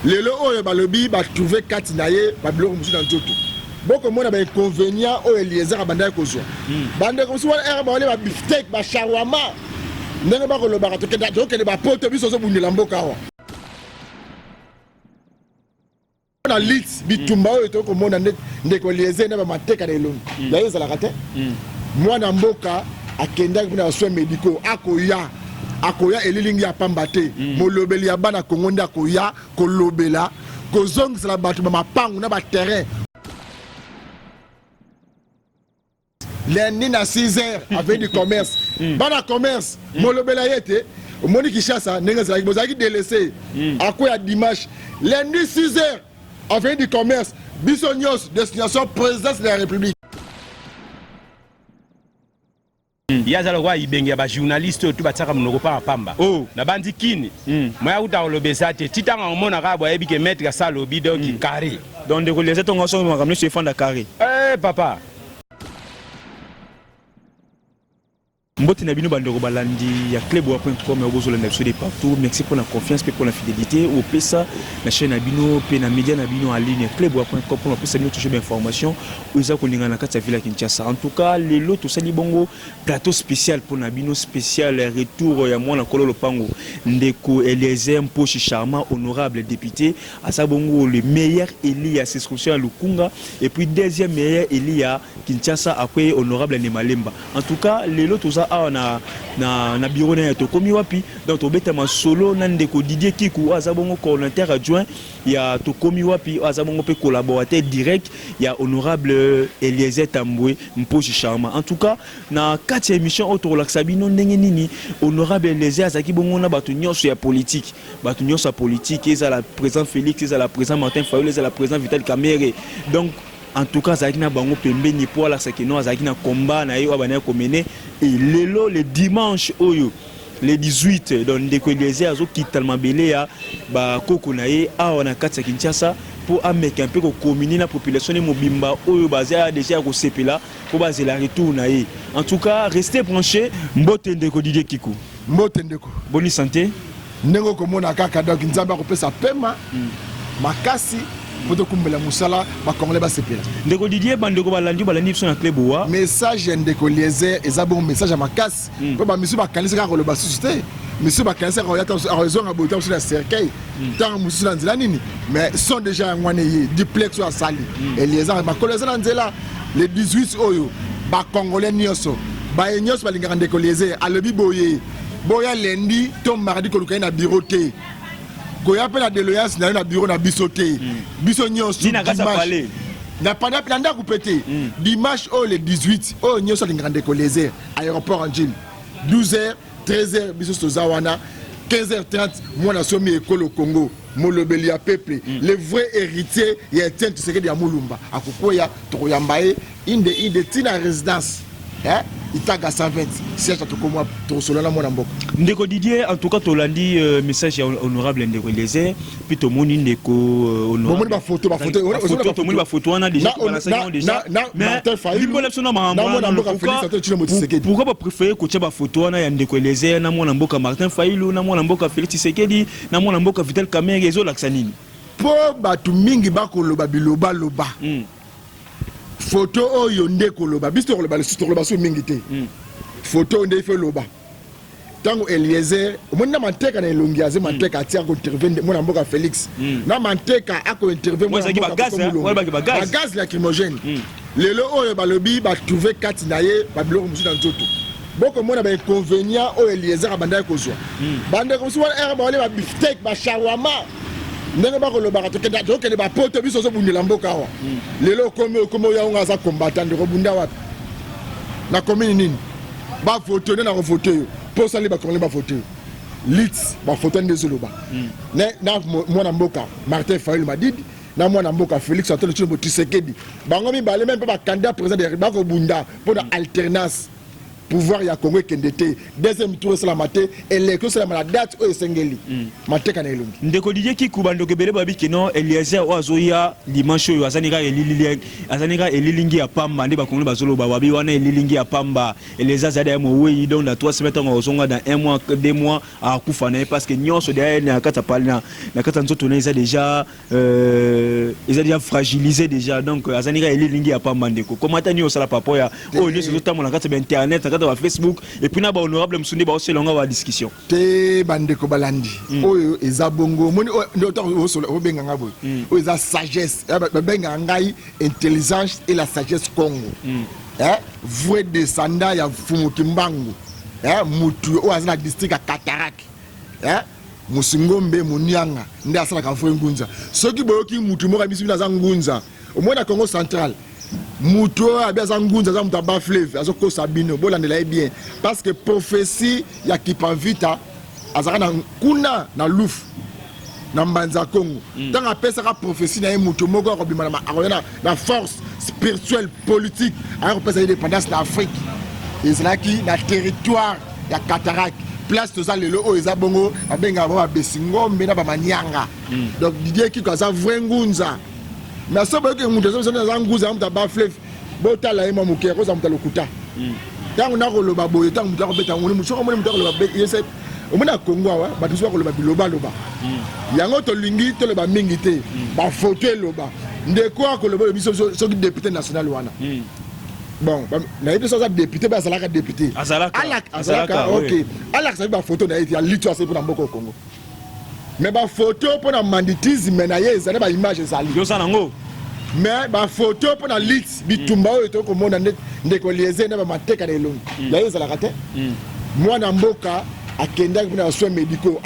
lelo oyo balobi ba trouver kati na ye ba biloko musu na nzoto boko mona ba inconvénient oyo Eliezer abanda kozwa bande ko so wala ba wale ba beefsteak ba shawarma ndenge ba ko lobaka to kende ba poto biso so bundela mboka wa na lit bitumba oyo to ko mona ndeko Eliezer na ba mateka na elongi ya yeza la kate mwana mboka akenda kuna soins médicaux akoya elilingi ya pamba te molobeli ya bana Kongo nda akoya kolobela kozongisela bato ba mapangu na ba terrain lundi na 6h avec du commerce bana commerce molobela yete moni Kishasa ndenge zaki bozaki délaissé akoya dimanche lundi 6h avec du commerce biso nyos destination présidence de la République. Yazalo kwa ibenge ya ba journaliste tu bataka mnoko pa pamba na bandi kini moya uta olobesa te titanga omona ka boya bike mettre ka salobi donc carré donc de les ton ngaso makamne se fanda carré papa Mbote na bino bandeko balandi ya club.com ya bozo landa de partout. Merci pour la confiance et pour la fidélité. Au pesa la chaîne na bino pe na média na bino en ligne club.com pour la pesa bino toujours d'informations. Oza ko ninga na kati ya villa Kinshasa. En tout cas, les lots sali bongo plateau spécial pour na bino spécial retour ya mwana kololo pango ndeko Eliezer Mposhi Charmant honorable député à sa bongo le meilleur élu à circonscription à Lukunga et puis deuxième meilleur élu à Kinshasa après honorable Nemalemba. En tout cas, les lots na bureau na to komi wapi donc to beta ma solo na ndeko Didier Kikou azabongo coordinateur adjoint ya to komi wapi azabongo pe collaborateur direct ya honorable Eliezer Tambwe Mposhi Charmant. En tout cas na 4e émission auto relaxa bino ndenge nini honorable Eliezer azaki bongo na bato nyonso ya politique eza la président Félix eza la président Martin Fayulu eza la président Vital Kamerhe. Donc en tout cas Zakina bango pembeni pour la sakino Zakina combat na yo abana ko mener et le dimanche oyo le 18 dans ndeko Eliezer azo kitalement belé ya ba koko na ye awa na kati ya Kinshasa pour ameka un peu ko communier la population de mobimba oyo bazia déjà ko sepela pour baser la retour na ye. En tout cas restez branchés. Mbote ndeko Didier Kikou mbote ndeko bonne santé ndeko komona kaka donc nzamba ko pesa pema makasi poto kumbela musala ba congolais ba sepela ndeko Didier bandeko balandi biso na club wa message ndeko Eliezer eza bon message à makasi ko ba misu ba kanisa ka ko le ba susciter misu ba kanisa ko yata raison à botam sur la cercueil tant musu na nzela nini mais sont déjà ngwane yi duplex wa sali Eliezer ba koleza na nzela le 18 oyo ba congolais nyonso ba nyonso balingaka ndeko Eliezer alobi boya lundi to mardi ko luka na bureau te koya pe la déloyance na bureau na bisoté biso nyonso dimanche na pendant planda coupété dimanche le 18 nyonso lingaka ndeko Eliezer aéroport en Gilles 12h 13h biso tozawana 15h30 mwana somi ekolo Congo molobeli ya peuple le vrai héritier ya Etienne Tshisekedi ya Mulumba akokoya tokoyambaye inde tina résidence Itaga 120 siège à Tokomwa Tosolana mwana mboka ndeko Didier. En tout cas tolandi message honorable ndeko Eliezer puis to moni ndeko honorable ba photo to moni ba photo wana déjà mais limbola sona mwana mboka pourquoi ba préférer ko tcha ba photo wana ya ndeko Eliezer na mwana mboka Martin Fayulu na mwana mboka Félix Tshisekedi na mwana mboka Vital Kamerhe ezo laksa nini po batu mingi bakoloba biloba loba photo oyo ndeko loba biso loba so mingi te photo ndeko loba tango Eliezer mona manteka na elongi aze manteka atia ko intervenir mona mboka Félix na manteka ako intervenir mona mboka gaz lacrymogène lelo oyo balobi ba trouver kati na ye ba biloko musu na nzoto boko mona ba inconvénient oyo Eliezer abanda kozwa bande ko so wala ba wale ba beefsteak ba shawarma ndenge ba ko lobaka to kende ba poto biso so bundela mboka wa lelo komo ya nga za combattant ndeko bunda wapi na commune nini ba photo na ko photo pour ça les ba ba photo lit ba photo ndezoloba na mwana mboka Martin Fayulu Madidi na mwana mboka Félix Antoine Tshisekedi bango mi bale même pas candidat président de ba ko bunda pour la alternance pouvoir ya Congo kendete deuxième tour c'est la maté et les que c'est la date au Sengeli maté kana elongi ndeko Didier Kikou bando kebele babi kino Eliezer oazoya dimanche oyo azanika elilingi ya pamba nde bakongole bazolo babi wana elilingi ya pamba Eliezer zada mo weyi donc na 3 semaines on ozonga dans 1 mois 2 mois à kufana parce que nyonso derrière na kata palina na kata nzoto na déjà fragilisé déjà donc azanika elilingi ya pamba ndeko comment tani osala papa ya oh nyonso zotamona na kata internet na kata Facebook et puis na ba honorable Msunde ba oselonga wa discussion te bandeko balandi oyo ezabongo moni ndoto obenga ngabo oyo eza sagesse babenga ngai intelligence et la sagesse Congo vrai descendant ya Fumuki Mbangu mutu o azana district ya Kataraki Musingombe Munianga nde asala ka fo ngunza soki boyoki mutu moko bisu na za ngunza omona Congo central mutu abiaza ngunza za mutu ba fleuve azoko sabino bolandela bien parce que prophétie ya Kipavita azaka na kuna na lufu na mbanza Congo tant apesa ka prophétie na mutu moko akobima na force spirituelle politique akopesa indépendance na Afrique ezalaki na territoire ya Kataraki place toza lelo o ezabongo abenga ba Besingombe na ba Manyanga donc Didier Kikou aza vrai ngunza mais sobo ke mutu zo na ngunza mutu ba fleuve botala ema mukero za mutu lokuta tango na koloba boye tango mutu akobeta ngoni mutu ko mutu akoloba yese omona Congo awa batu so koloba biloba loba yango to lingi to loba mingi te ba photo loba ndeko akoloba biso so député national wana bon na yebi so za député ba salaka député azalaka OK alak sa ba photo na yebi litu ase pour mboko Congo mais ba photo pour na banditisme na yeza na ba image ezali yo sana ngo mais ba photo pour na lit bitumba oyo to komona ndeko lieze na ba mateka na elongi ya yeza la kate mwana mboka akenda kuna soins médicaux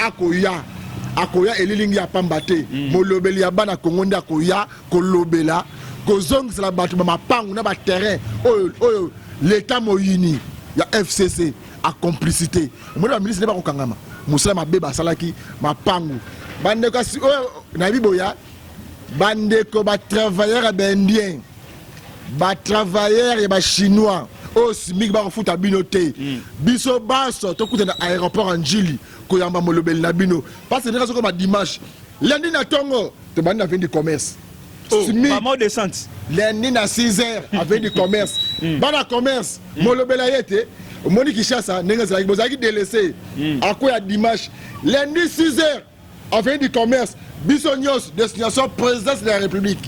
akoya elilingi ya pamba te molobeli ya bana Congo nda akoya kolobela kozongisa bato ba mapangu na ba terrain oyo l'état moyini ya FCC a complicité mwana ba ministre ba kokangama musala mabeba salaki mapangu bande kasi na biboya bande ko ba travailleurs indien ba travailleurs ba chinois aussi mik ba futa bino te biso baso to kuta na aéroport Njili ko yamba molobeli na bino parce que naka ko dimanche lundi na tongo to bande na vin du commerce maman descente lundi na 6h avec du commerce bana commerce molobela yete moni Kishasa nenga zaki bozaki délaissé akoya dimanche lundi 6h avec du commerce biso nyos destination présidence de la République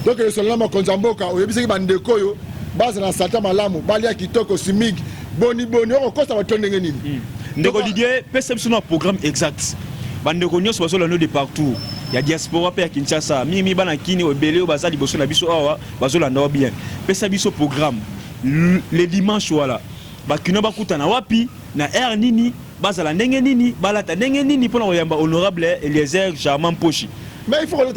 donc le solama konzamboka oyebisaki bandeko yo base na sata malamu balia kitoko simig boni o kosta batondenge nini ndeko Didier pesa biso na programme exact bandeko nyos baso lano de partout ya diaspora pe ya Kinshasa mimi bana kini obele bazali boso na biso awa bazo landa bien pesa biso programme le dimanche wala bakino bakutana wapi na air nini bazala ndenge nini balata ndenge nini pona oyamba honorable Eliezer Germain Pochi. Mais il faut que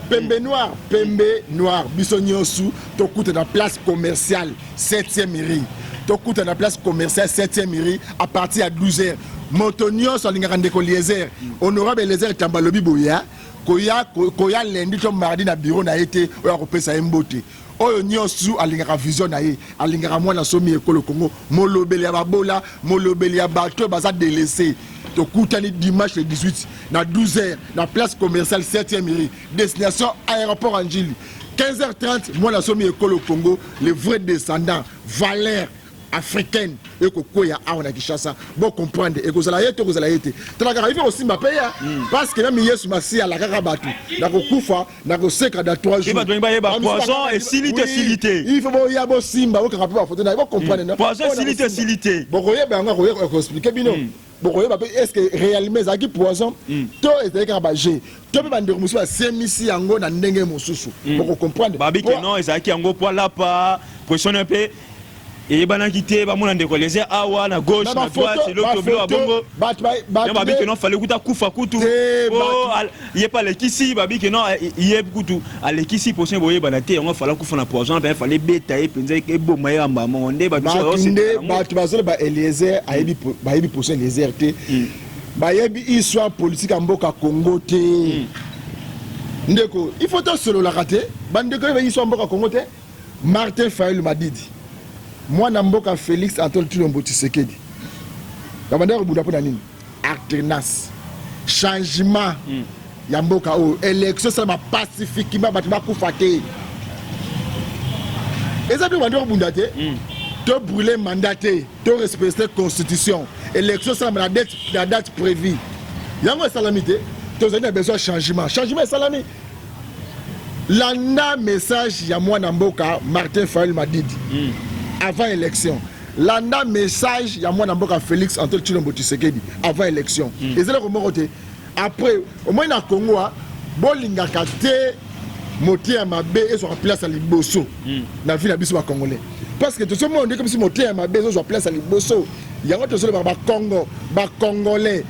pembe noir biso nyosu to kuta na place commerciale 7e mairie to kuta na place commerciale 7e mairie à partir à 12h motonio so lingaka ndeko Eliezer honorable Eliezer Tambalobi boya koya lundi to mardi na bureau na été oya kopesa mbote oyo nyosu alingaka vision na ye alingaka mwana somi ekolo Congo molobeli ya babola molobeli ya bato baza délaissé to kutani dimanche le 18 na 12h na place commerciale 7e mairie destination aéroport Njili 15h30 mwana somi ekolo Congo les vrais descendants valeurs africaine et kokoya aona Kishasa bon comprendre et kozala yete talaka il faut aussi m'appeler parce que même Yesu Masia la kaka batu na kokufa na koseka da 3 jours poison et silité il faut boya bo simba o kaka pa photo na bon comprendre poison silité bon koye ba nga koye ko expliquer bino bon koye ba est-ce que réellement ça qui poison to est ka ba G to ba ndeko musu ba semisi yango na ndenge mosusu bon comprendre babi que non ezaki yango po la pa poison un peu et bana quitté ba mona ndeko Eliezer awa na gauche na droite et l'autre bleu bongo babi que non fallait kuta kufa kutu oh il est pas les kisi babi que non il est kutu ale kisi poisson boye bana te on fallait kufa na poison ben fallait beta et penza ke bo maya mbama onde ba biso ba bazole ba Eliezer ayebi ba yebi poisson Eliezer te ba yebi histoire politique mboka Congo te ndeko il faut to solo la rater bandeko ba histoire mboka Congo te Martin Fayulu Madidi moi Namboka Félix Antoine Tshilombo Tshisekedi la bandera bunda pour nini alternance changement ya mboka o élection ça va pacifiquement batima kufate eza bi bandera bunda te to brûler mandaté to respecter constitution élection ça la date prévue yango salamité to zani besoin changement salami landa message ya moi Namboka Martin Fayulu Madidi avant élection landa message ya moi Namboka Félix Antoine Tshilombo Tshisekedi avant élection et c'est là comment côté après au moins na Congo bolinga kate moté ya mabe et sur place à liboso na ville biso ba congolais parce que tout ce monde comme si moté ya mabe sur place à liboso yango to solo ba Congo ba congolais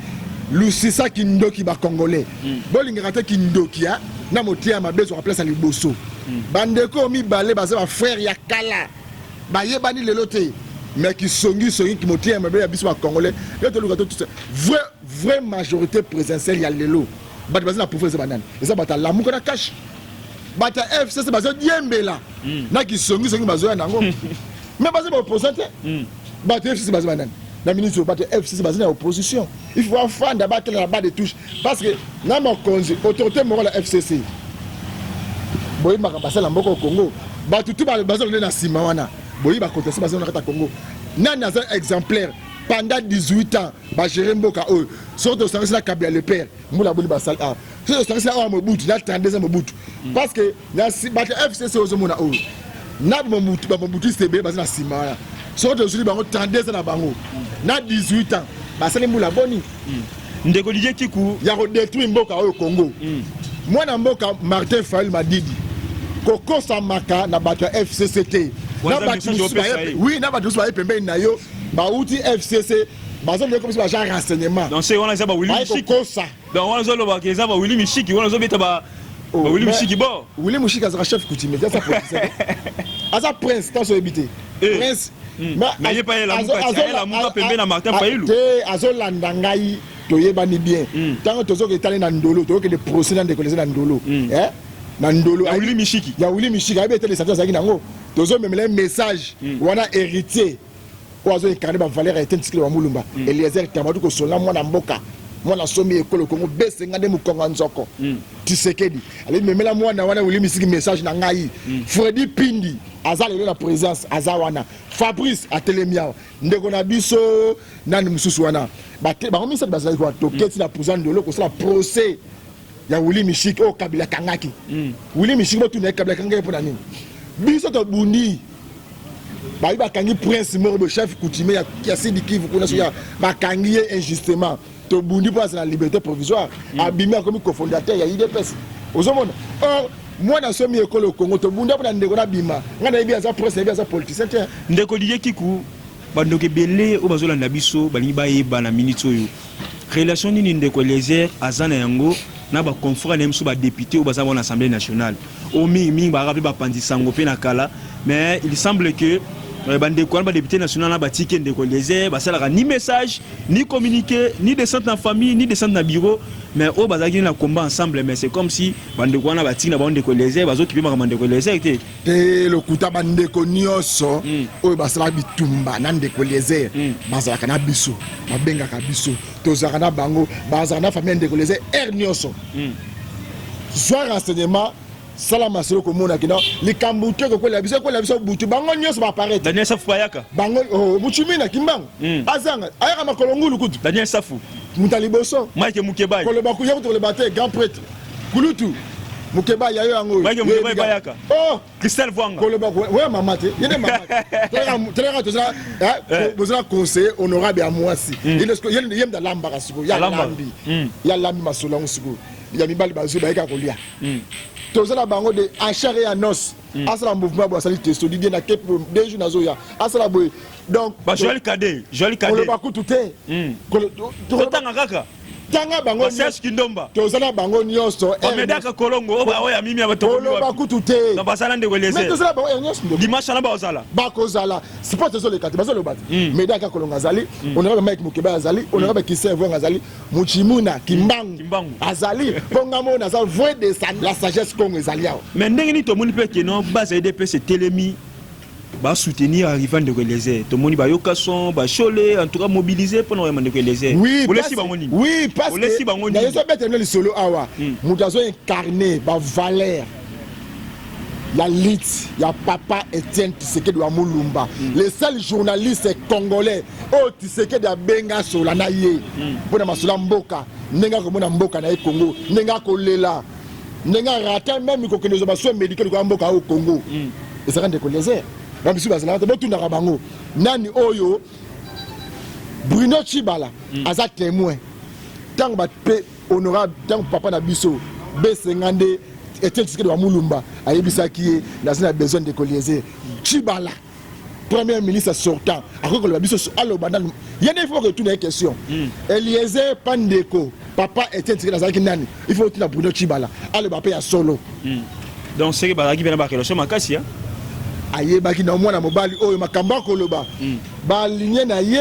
lusisa kindoki ba congolais bolinga kate kindoki ya na moté ya mabe sur place à liboso bandeko mi balé ba ba frère ya kala ba yebani lelote mais qui songi qui moté ma bien biso congolais et tout ça vraie majorité présidentielle ya lelo bat bazina pouvoir ça banane et ça bata lamu na cash bata FCC bazo diembela na qui songi bazo ya nango mais bazo ba opposante bata FCC bazo banane na ministre bata FCC bazo na opposition il faut fanda battre la barre de touche parce que na mo konzi autorité morale la FCC boy makabasa la mboko Congo batu tout bazo na sima wana boyi ba contester bazo na kata Congo nana un exemplaire pendant 18 ans ba gérer mboka o surtout ça la kabila le père mula boli ba sal a surtout ça a Mobutu na 32 ans Mobutu parce que na ba FCC ozomona o na Mobutu CB bazo na sima surtout celui bango 32 ans na bango na 18 ans ba sali mula boni ndeko DJ Kiku ya ko détruire mboka o Congo moi na mboka Martin Fayulu Madidi koko samaka na bato FCCT oui na bato ba pembe na yo ba uti FCC bazo le comme si ba genre renseignement donc c'est on a ça ba Willy Mishiki donc on a zo lo ba keza ba Willy Mishiki on a zo beta ba Willy Mishiki bon Willy Mishiki azaka chef coutumier ça politicien asa prince tant so habité prince mais il pas la muka pembe na Martin Fayulu azo landa ngai toyebani bien tant tozo ke tali na ndolo to ke de procès na décoller na ndolo na ndolo ya Willy Mishiki abi était les senateurs zaki nango tozo memele message wana héritier oazo incarner ba valeur était inscrit wa mulumba Eliezer Tamadu ko sola mwana mboka mwana somi ekolo Congo besenga de mukonga nzoko Tshisekedi ali memela mwana wana Willy Mishiki message na ngai Freddy Pindi azali la présence azawana Fabrice Atelemia ndeko na biso nani mususu wana ba komisa bazali ko toketi na président de l'eau ko sala procès ya Willy Mishiki o kabila kangaki Willy Mishiki botu na kabila kangaki pour nani biso to bundi ba kangi prince moro chef coutumier ya Sidi Kivu kuna so ya ba kangi injustement to bundi pour la liberté provisoire abimi comme cofondateur ya IDPS ozomona or moi na somi ekolo Congo to bundi pour ndeko na bima ngana yebi aza prince yebi aza politicien te ndeko DJ Kiku bandoke belé o bazolanda biso balingi bayeba na minute oyo relation nini ndeko Eliezer azana yango na ba confrère na mso ba député ou baza na assemblée nationale o mingi ba rappeler ba pandisango pe na kala mais il semble que bande ko ba député national na ba tike ndeko Eliezer ba sala ni message ni communiqué ni descente en famille ni descente na bureau mais o baza ki na combat ensemble mais c'est comme si bande ko na ba tike na ba ndeko Eliezer bazo kipe ma ndeko Eliezer te le kuta bande ko nyoso o ba sala bitumba na ndeko Eliezer baza kana biso ba benga ka biso tozaka na bango baza na famille ndeko Eliezer nyoso soit renseignement salama solo ko mona kina likambu te ko la biso butu bango nyoso ba paraître Daniel Safu Payaka bango muchimina kimbango azanga ayaka makolongulu kutu Daniel Safu mutaliboso Mike Mukeba ko le bakuya ko le bate grand prêtre kulutu Mukeba yayo yango Mike Mukeba Payaka oh Christelle Vwanga ko le baku ouais mamate yene mamate très tozala bozala conseiller honorable à Mwasi yene da lamba kasiko ya lambi masola ngusiko ya mibali bazo baika kolia tozala bango de achare ya nos asala mouvement bo asali testo di na kepe 2 jours nazoya asala boy donc ba Joël Kadé ko le baku tuté ko tanga kaka tanga bango Serge Kindomba tozala bango nyonso Medaka Kolongo o ya mimi abato ko le baku tuté na basala ndeko Eliezer mais tozala bango nyonso dimanche na bazala bakozala sport tozole kati bazolo bati Medaka Kolongo azali honorable Mike Mukeba azali honorable Christelle Vwanga azali Muchimuna Kimbangu azali pongamo na za voix de la sagesse Congo ezali yao mais ndenge ni to moni pe ke non base IDP c'est telemi ba soutenir arrivant de Eliezer. Tout le monde ba yokason, ba choler, en tout cas mobiliser pour nous de Eliezer. Oui, parce que il y a des bêtes dans le solo awa. Nous avons incarné ba valeur. Il y a Lit, il y a Papa Etienne Tshisekedi de Moulumba. Les seuls journalistes congolais, oh Tshisekedi de Benga Solanaye, pour Masula Mboka, Nenga Komona Mboka na Congo, Nenga Kolela, Nenga Rata même qu'on nous a besoin médical de Mboka au Congo. Et ça rend des Eliezer. Donc si vous avez tout dans Rabango, Nani Oyo, Bruno Chibala, Aza témoin. Tant que honorable, tant que Papa Nabiso, B50. Et tel que de Moulumba, a Ebisaki, il a besoin de Eliezer. Chibala, premier ministre sortant, à quoi le biso allo banal. Il y a des fois que tout est question. Eliezer Pandeko, papa était tiré dans Nani. Il faut la Bruno Chibala. Allo Bapé à solo. Donc c'est que Baraki vient à sur Makassi. Aye Baki na mwana mobali oyo makamba koloba. Ba ligne na ye.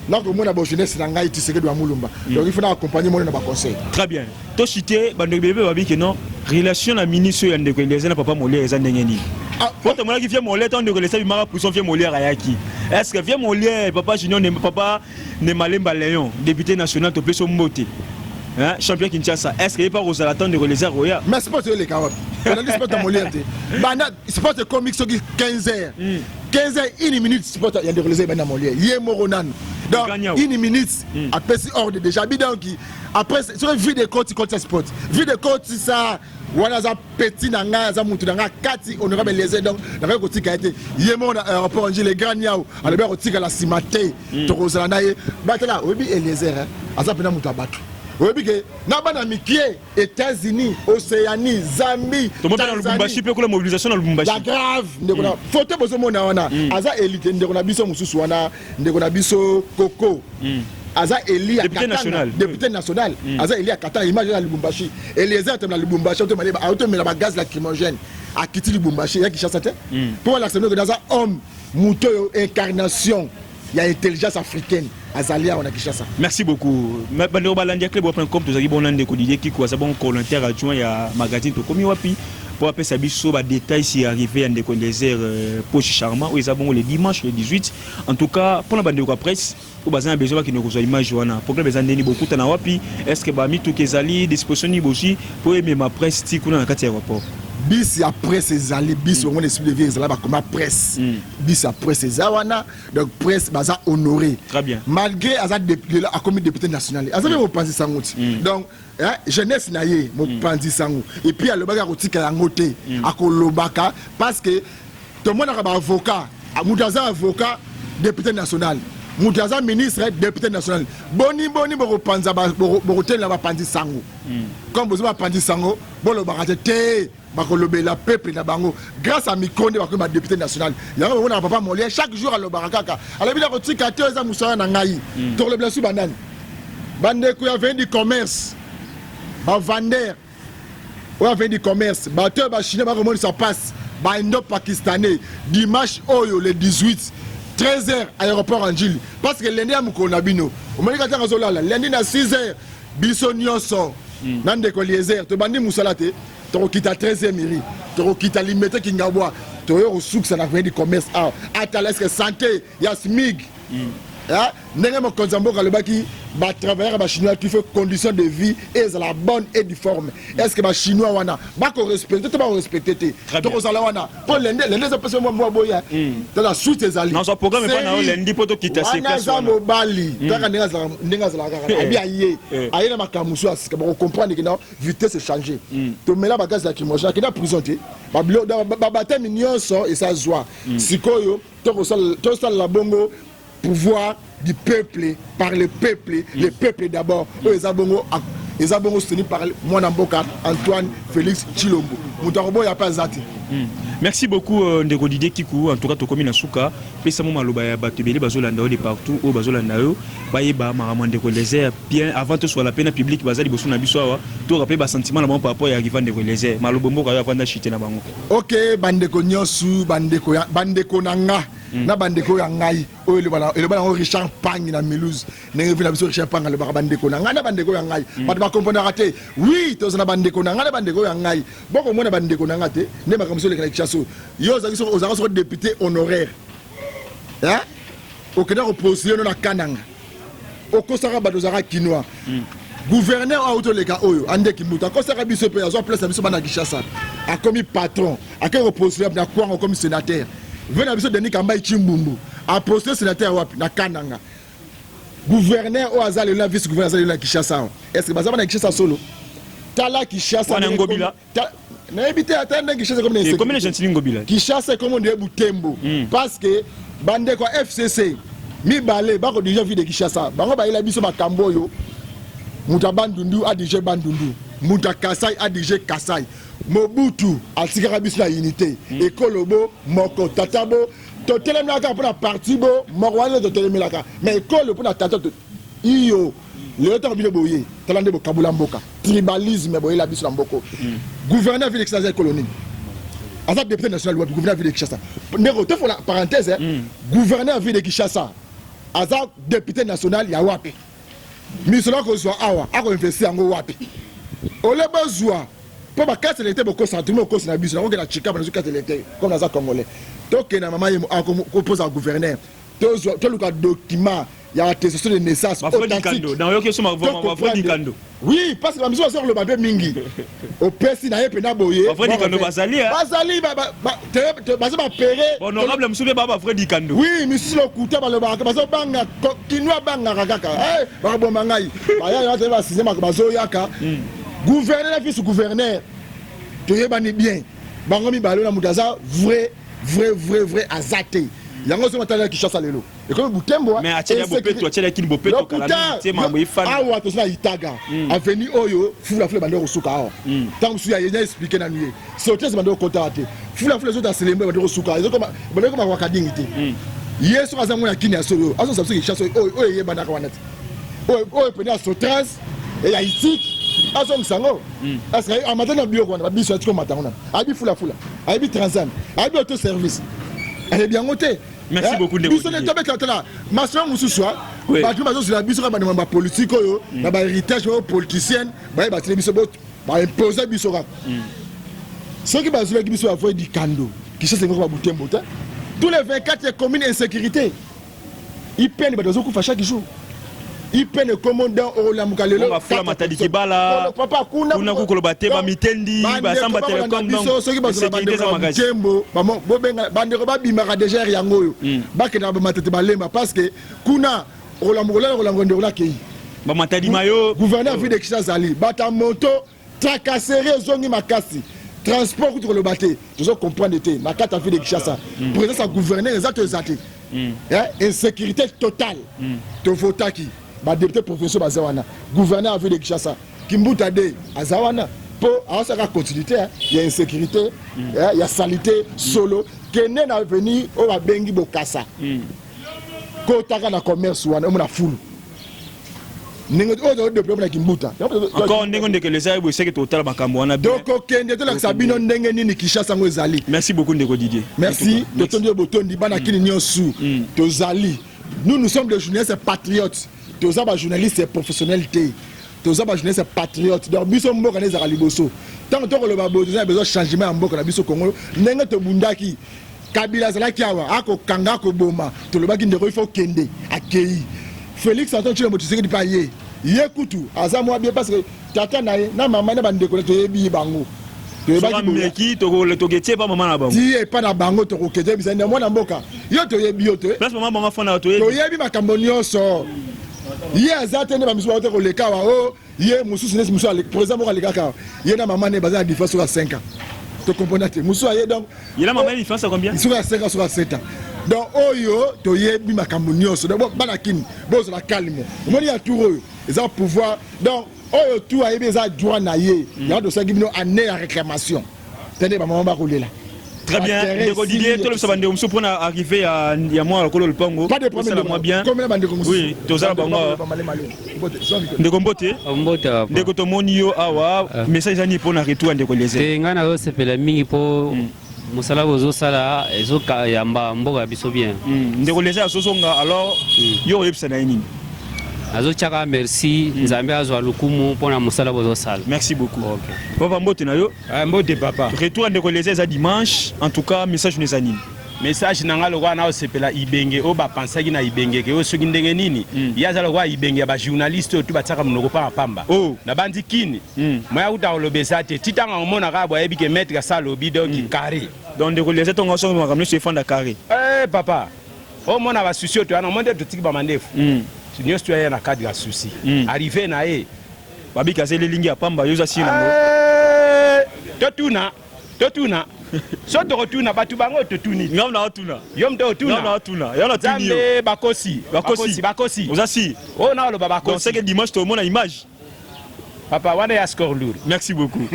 Là, comme on a besoin de jeunesse, il Tshisekedi de Moulumba. Donc il faut accompagner mon conseil. Très bien. Toi, cité, bande bébé, babi que non. Relation à ministre et de Eliezer n'a pas molé les andengeni. Quand on a qui vient molé, tant de Eliezer il m'a pour son vient molé à Yaki. Est-ce que vient molé papa Junior papa ne Malemba Léon, député national de plus au Mbote. Hein, champion Kinshasa. Est-ce qu'il pas aux alatons de Eliezer Roya? Mais c'est pas les carottes. On a dit sport à molé. Sport comique sur 15h. 15h, 1 minute, sport il y a des Eliezer ben molé. Yé Moronan. Donc, 1 minute, après c'est hors de déjà. Après, c'est une vie de côte contre sport. Vie de côte, ça, voilà, ça petit, ça monte dans la 4, on aura les aides. Donc, la vraie côté qui a été, il y a mon rapport, les grands niaou, à la côté qui a la cimaté, Torosanaye, Batala, oui, Eliezer, à ça, peut-être, à battre. Oui, que Nabana Mikie, États-Unis, Océanie, Zambie, Tanzanie, la mobilisation dans le Lubumbashi. La grave, faut que vous ayez Aza élite, nous avons biso Moussousouana, nous avons biso Coco. Aza Eli à Katana, député national. Aza Eli à Katana, imagine à Lubumbashi. Et les autres dans Lubumbashi, auto mais la gaz lacrymogène à quitter Lubumbashi, il y a qui chasse tête. Pour l'accepter que dans un homme, mouton, incarnation, il y a intelligence africaine. Azalia, on a Kishasa. Merci beaucoup. Bandero Balandia Club.com, tu as dit bon an de Kodidier qui quoi, c'est bon volontaire adjoint il y a magazine to komi wapi pour appeler sa biso ba détails si arrivé en de Eliezer poche charmant ou ils bon le dimanche le 18. En tout cas, pour la Bandero presse, au bazin besoin qui nous reçoit image joana. Pour que les andeni beaucoup tana wapi, est-ce que ba mi tout kezali disposition ni boshi pour aimer ma presse ti kuna na kati aéroport. Bis après ces alliés, bis on esprit de vie là comme presse. Bis après ces awana donc presse baza honoré. Très bien. Malgré azad député là comme député national. Azad mo penser sango. Donc jeunesse naie mo penser sango. Et puis le baga rotika ya ngote akolobaka parce que tout le monde a un avocat, Moutaza avocat député national. Moutaza ministre député national. Boni boro panza boro tel la pandi sango. Comme vous avez pandi sango, bolo barate la peuple na bango grâce à Mikonde ba député national. Ya on a papa Molière chaque jour à l'Obarakaka. Alors bila ko tika te za musara na ngai. To le blasu banane. Bande ko ya vend du commerce. Ba vendeur. On a vend du commerce. Ba te ba chinois ba comment ça passe. Ba indo pakistanais dimanche oyo le 18 13h aéroport Angile parce que lundi am ko na bino. O moni ka tanga zolala lundi na 6h biso nyonso. Nande ko Eliezer to bandi musalate. Tu as 13e mairie, tu as limité Kingabwa, tu as au souk, ça n'a pas de commerce. Ah, tu as santé, il y a SMIG. N'est-ce pas Konzambo Kalebaki va travailler avec les Chinois qui fait conditions de vie et la bonne et du forme. Est-ce que les Chinois wana va respecter, tu vas respecter. Tu vas wana pour l'Inde, l'Inde c'est pas moi boya. Dans la suite des alliés. Non, ce programme est pas dans l'Inde pour toi qui t'a séqué. Wana mobali, tu as n'enga la gara. Abi aye, aye na makamusu asika on comprendre que non vitesse est changée. Tu mets là bagage la kimosha qui na présenté. Ba bataille mignon so et ça joie. Sikoyo, tu as la bongo pouvoir du peuple, par le peuple, le peuple d'abord. Les abongos soutenus par Mwanamboka, Antoine Félix Chilombo. Moutarobo, il n'y a pas zati. Merci beaucoup, Ndeko Didier Kikou. En tout cas, tu as Souka. Pesamo Maloba ya Batubeli, Bazolanda de partout, au Bazolanda, Bayeba, Maraman Ndeko Eliezer. Bien avant que ce soit la peine publique, Bazali Bosuna Bissoa, tu rappelles le sentiment par rapport à Arrivant Ndeko Eliezer. Malobombo, Kaya Vanda Chité na bango. Ok, Bandeko Nyosu, Bandeko Nanga. na bandeko ya ngai oyo le bana Richard Pang na Mulhouse ndenge vina biso Richard Pang le bandeko na ngai na bandeko ya ngai bato ba comprendre te oui tozana bandeko na ngai na bandeko ya ngai boko mona bandeko na ngate ne makamso le Kinshasa yo ozaka so député honoraire hein okenda ko poster na kananga okosaka bato zaka kinwa gouverneur auto leka oyo ande kimuta kosaka biso pe azo place biso bana Kinshasa a commis patron a que reposter na kwa comme sénateur vena biso Denis Kambai Chimbumbu a poster sénateur wapi na kananga gouverneur o azali la vice gouverneur azali la Kinshasa est-ce que bazaba na Kinshasa solo tala Kinshasa na ngobila na éviter atteindre Kinshasa comme les combien de gens ngobila Kinshasa comme on dit Butembo parce que bande ko FCC mi balé bako déjà vu de Kinshasa bango ba ila biso makambo yo muta bandundu ADG bandundu muta Kasai ADG Kasai Mobutu atikaka biso na unité ekolobo moko tatabo to telemelaka pour la partie bo morwane to telemelaka mais ekolo pour la tata iyo le temps bino boye talande bo kabula mboka tribalisme boye la biso na mboko gouverneur ville Kinshasa colonie asa député national ou gouverneur ville Kinshasa ndeko te faut la parenthèse gouverneur ville Kinshasa asa député national ya wapi misolo ko zwa awa ako investir ngo wapi ole bazwa po ba carte l'été boko sentiment ko na biso na ko na chika ba na carte l'été comme na za congolais to ke na mama yemo ko pose à gouverneur to luka document ya attestation de naissance authentique dans yo question ma Dikando oui parce que la mission sur le babé mingi au pesi na yepe na boye Dikando bazali ba péré honorable monsieur baba Dikando oui monsieur le couteau ba le ba banga kinwa banga kaka ba bomba ngai ba ya ba sixième ba zo yaka gouverneur vice gouverneur to yebani bien bango mi balo na mutaza vrai azate yango so matala Kinshasa lelo et comme Butembo mais ateli bopeto ateli kini bopeto kala ti mambo ifana awa to na itaga avenue oyo fula bande kosuka awa tant que ya yenya expliquer na nuit sauter bande ko kontate fula les autres célébrer bande kosuka ils comme bande ko wakadingi te yeso azango na kini asoyo aso sabso Kinshasa oyo yebana ka wanati oyo pena sautrance et ya itique aso msango parce que amatana bio ko na biso atiko matangona abi fula abi transam abi auto service elle bien noté. Merci beaucoup de vous. Nous sommes là. Ma soeur Moussoua, parce que ma soeur biso ka ba politique yo, na ba héritage politicien, ba ba télé biso ba imposer biso ka. Ceux qui bazula ki biso avoyer du Kando, qui cherche ngoko ba Butembo ta. Tous les 24 communes insécurité. Ils peinent ba dozo ku fa chaque jour. Ils peinent le commandant Olamuka lelo. Ba fula matadi kibala. Papa kuna ko bate ba mitendi, ba samba telecom donc. Ceux qui bazula Butembo, maman bobenga bande ko ba bimaka déjà yango yo. Ba ke na ba matete ba lemba parce que kuna Olamuka ndola kei. Ba matadi mayo gouverneur ville de Kinshasa ali bata moto tracasserie zongi makasi. Transport contre le bateau, je dois comprendre te na kata ville de Kinshasa. Présence à gouverneur exact. Insécurité totale. Tofotaki ba député professeur bazawana gouverneur en ville de Kinshasa Kimbuta de azawana po asaka continuité il y a insécurité il y a saleté solo kene na venir o ba bengi bokasa ko taka na commerce wana mo na fulu ningo o de problème na Kimbuta encore ndenge ndeke les aibo c'est que total makambo wana donc okende to la sabino ndenge nini Kinshasa ngo ezali. Merci beaucoup ndeko Didier. Merci de tondi botondi bana kini nyosu tozali nous sommes des journalistes patriotes. Tous les journalistes et professionnels, tous les journalistes patriotes. Donc, biso mboka ne zara liboso. Tant que le babo, nous avons besoin de changement en mboka na biso Congo. Nenga to bundaki, Kabila zala kiawa, ako kanga ko boma. To le bagi ndeko il faut kende, akei. Félix Antoine Tshilombo Motiseke di paye. Yekutu, azamwa bien parce que tata na maman na bandeko to yebi bango. Meki to le to getie pas maman na bango. Ti e pas na bango to ko kete bizana mwana mboka. Yo to yebi yo to. Place maman bango fona to yebi. To yebi makambo nyonso. Ye azate ne ba misu ba ko leka wa o ye mususu ne musu ale président mo aleka ka ye na maman ne baza différence sur 5 ans to comprendre te musu aye donc ye na maman différence à combien sur 5 ans sur 7 ans donc oyo to ye bi makambo nyonso donc bana kini bozo la calme moni ya tour oyo ils ont pouvoir donc oyo tout aye beza droit na ye ya do sa gibino année à réclamation tende ba maman ba ko lela. Très bien, Ndeko Didier, tout le monde est pour arriver à moi à Kolo le Pongo. Pas de problème, moi bien. Oui, tout ça bango. Ndeko Mbote. Ndeko Tomonio awa message ani pour na retour Ndeko Leze. Ngana o sepela mingi po musala bozo sala ezoka yamba mboka biso bien ndeko leza azozonga alors yo oyebisa na nini azotiaka merci nzambe azwa lukumu mpona musala bozo sala. Merci beaucoup. Papa mbote na yo mbote papa retour ndeko leza eza dimanche en tout cas message neza nini message nanga lokwa na osepela ibenge o bapansaki na ibenge ke osoki ndenge nini yaza lokwa ibenge ya bajournaliste oyo tu batiaka monoko pa pamba na bandi kini moya kuta kolobesa te titanga omona kaka boye yebi ke maître asa alobi donc carré donc ndeko leza tonga osonga makambo nyonso efanda carré papa omona basusi oyo toyana omonde totiki bamandefu nyonso toyaya na cadre ya susi arrivé na ye babika azelelingi ya pamba yo oza siri nango totuna so tokotuna bato bango totuni ngam na otuna yo mto otuna yana tuni yo bakosi oza si o na oloba bakosi donc c'est que dimanche to mona image papa wana ya score lourd. Merci beaucoup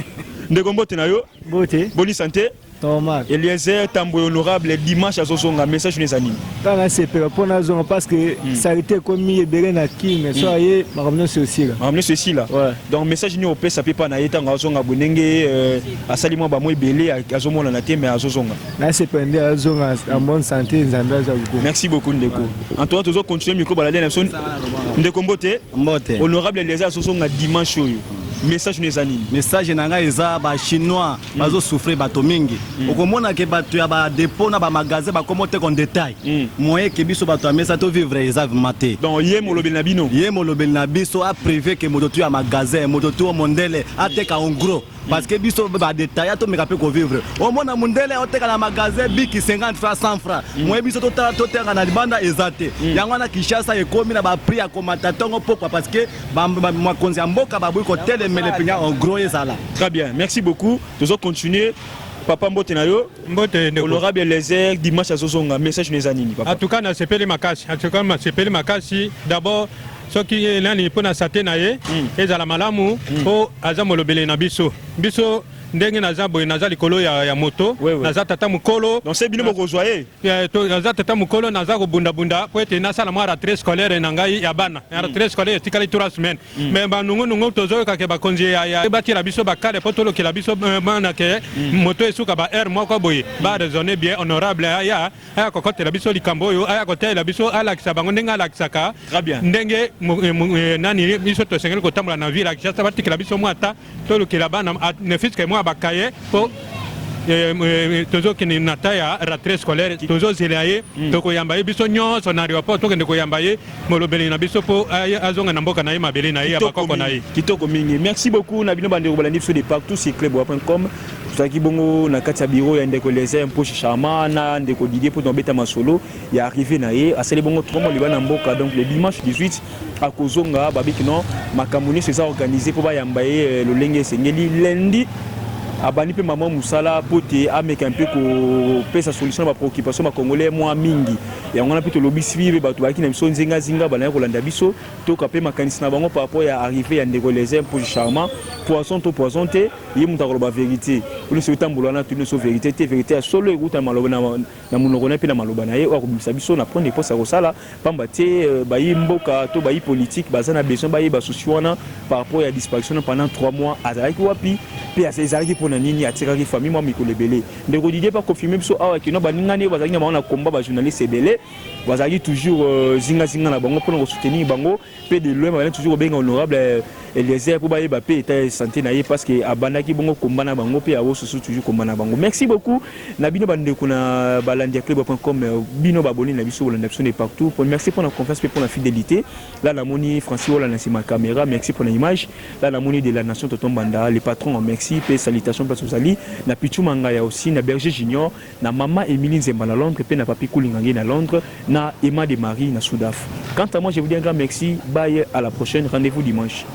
ndeko mbote na yo bote bonne santé normal Eliezer Tambo honorable dimanche azozonga message neza nini kaka sepela mpona zonga parce que ça a été komi ebele na kine mais so aye makambo nyonso osila ouais. Donc message ni opesa pe pa na ye ntango azonga bonenge asali mwa bamwa ebele azomona na te mais azozonga na sepela nde azonga en bonne santé nzambe aza lukumu. Merci beaucoup ndeko en tout cas tozo continuer micro balade na son ndeko mbote honorable Eliezer azozonga dimanche oyo message neza nini message nanga eza ba chinois bazo souffrir bato mingi okomona ke bato ya ba dépôt na ba magasin ba komote kon détail moyen ke biso bato amesa to vivre eza maté donc ye molobeli na biso a privé ke moto tu ya magasin moto tu mondele ateka en gros parce que biso ba détail to meka pe ko vivre omona mondele oteka na magasin biki 50 francs 100 francs moyen biso to teka na libanda ezate yango na Kinshasa ekomi na ba prix ya komata tongo pokwa parce que ba makonzi ya mboka babu ko tele mele pinya en gros ezala. Très bien, merci beaucoup. Nous allons continuer. Papa mbote na yo honorable Eliezer dimanche azozonga message neza nini papa en tout cas na sepeli makasi d'abord soki nani pona sate na ye ezala malamu po aza molobele na biso ndenge naza boye naza likolo ya moto naza tata mukolo donc c'est bino bokozwa ye naza tata mukolo naza kobundabunda po ete nasala mwa rentrée scolaire na ngai ya bana rentrée scolaire etikali 3 semaines mais banungunungu tozoyoka ke bakonzi ya batila biso bakade po tolokela biso mana ke moto esuka ba air moko boye ba raisonner bien honorable aya kokotela biso likambo oyo aya kotela biso alakisa bango ndenge alakisaka ndenge nani biso tosengeli kotambola na ville akisa batikela biso mwa ata tolokela bana ne fiske mwa bakaye po tozokende na ta ya rentrée scolaire tozozela ye tokoyamba ye biso nyonso na aéroport tokende koyamba ye molobeli na biso po azonga na mboka na ye mabele na ye ya bakoko na ye kitoko mingi. Merci beaucoup na bino bandeko balandi biso de partout sur club.com tozalaki bongo na kati ya biro ya ndeko Eliezer Mposhi Charma na ndeko Didier po tobeta masolo ya arrivé na ye asali bongo 3 mois liba na mboka donc le dimanche 18 akozonga babiki non makambo nyonso eza organisé po bayamba ye lolenge esengeli lundi abani pe maman musala pote ameka un peu ko pesa solution ba préoccupation ba congolais moi mingi ya ngona pe to lobi suivre bato baki na biso nzinga zinga bana ko landa biso to ka pe makanisi na bango par rapport ya arrivé ya ndeko Eliezer pour charmant poisson to poisson te yi muta ko ba vérité pour se tambola na tune so vérité te vérité ya solo ekuta maloba na munoko na pe na maloba na ye o ko bisa biso na prendre posa ko sala pamba te ba yi mboka to ba yi politique bazana besoin ba yi ba souci wana par rapport ya disparition pendant 3 mois azalaki wapi pe azalaki na nini atiraki famille moi mikolo ebele ndeko Didier pas confirmer biso awa kino baningani bazalaki na bango na combat ba journaliste ebele bazalaki toujours zinga na bango pour nous soutenir bango pe de loin ba toujours benga honorable Eliezer pour ba pe état santé na ye parce que abandaki bongo combat na bango pe awo susu toujours combat na bango. Merci beaucoup na bino bandeko na balandiaclub.com bino baboni na biso bolanda biso partout pour merci pour la confiance pour la fidélité là la moni Francis Ola na ma caméra merci pour l'image là la moni de la nation Totombanda les patrons merci pe salutations parce que vous allez na Pichu Mangaya aussi na Berger Junior na Maman Émilie Nzemba na Londres pe na Papi Koulingangi na Londres na Emma de Marie na Soudaf. Quant à moi je vous dis un grand merci bye à la prochaine rendez-vous dimanche.